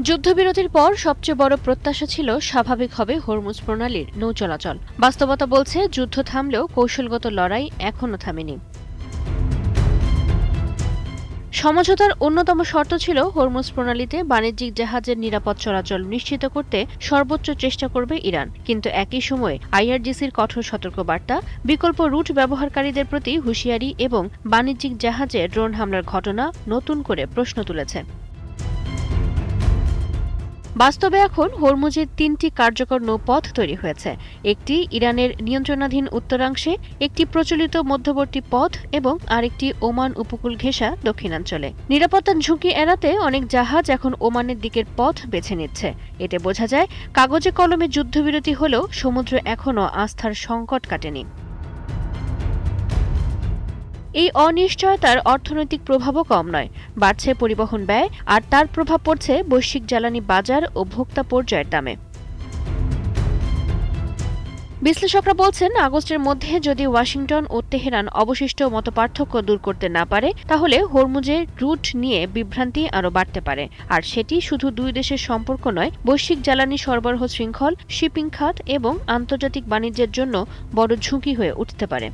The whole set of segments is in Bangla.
যুদ্ধবিরতির পর সবচেয়ে বড় প্রত্যাশা ছিল স্বাভাবিক হবে হরমুজ প্রণালীর নৌ চলাচল। বাস্তবতা বলছে যুদ্ধ থামলেও কৌশলগত লড়াই এখনো থামেনি। সমঝোতার অন্যতম শর্ত ছিল হরমুজ প্রণালীতে বাণিজ্যিক জাহাজের নিরাপদ চলাচল নিশ্চিত করতে সর্বোচ্চ চেষ্টা করবে ইরান। কিন্তু একই সময়ে আইআরজিসির কঠোর সতর্কবার্তা, বিকল্প রুট ব্যবহারকারীদের প্রতি হুঁশিয়ারি এবং বাণিজ্যিক জাহাজে ড্রোন হামলার ঘটনা নতুন করে প্রশ্ন তুলেছে। বাস্তবে এখন হরমুজের তিনটি কার্যকর নৌপথ তৈরি হয়েছে। একটি ইরানের নিয়ন্ত্রণাধীন উত্তরাংশে, একটি প্রচলিত মধ্যবর্তী পথ এবং আরেকটি ওমান উপকূল ঘেঁষা দক্ষিণাঞ্চলে। নিরাপত্তার ঝুঁকি এড়াতে অনেক জাহাজ এখন ওমানের দিকের পথ বেছে নিচ্ছে। এতে বোঝা যায় কাগজে কলমে যুদ্ধবিরতি হলেও সমুদ্র এখনও আস্থার সংকট কাটেনি। এই অনিশ্চয়তার অর্থনৈতিক প্রভাবও কম নয়। বাড়ছে পরিবহন ব্যয়, আর তার প্রভাব পড়ছে বৈশ্বিক জ্বালানি বাজার ও ভোক্তা পর্যায়ের দামে। বিশ্লেষকরা বলছেন, আগস্টের মধ্যে যদি ওয়াশিংটন ও তেহরান অবশিষ্ট মতপার্থক্য দূর করতে না পারে, তাহলে হরমুজের রুট নিয়ে বিভ্রান্তি আরও বাড়তে পারে। আর সেটি শুধু দুই দেশের সম্পর্ক নয়, বৈশ্বিক জ্বালানি সরবরাহ শৃঙ্খল, শিপিং খাত এবং আন্তর্জাতিক বাণিজ্যের জন্য বড় ঝুঁকি হয়ে উঠতে পারে।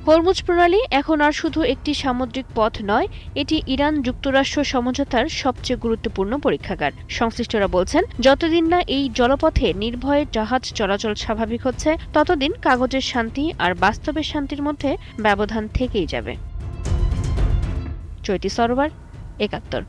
হরমুজ প্রণালী এখন আর শুধু একটি সামুদ্রিক পথ নয়, এটি ইরান যুক্তরাষ্ট্র সমঝোতার সবচেয়ে গুরুত্বপূর্ণ পরীক্ষাগার। সংশ্লিষ্টরা বলছেন, যতদিন না এই জলপথে নির্ভয়ে জাহাজ চলাচল স্বাভাবিক হচ্ছে, ততদিন কাগজের শান্তি আর বাস্তবের শান্তির মধ্যে ব্যবধান থেকেই যাবে। চৈতি সরোয়ার, ৭১।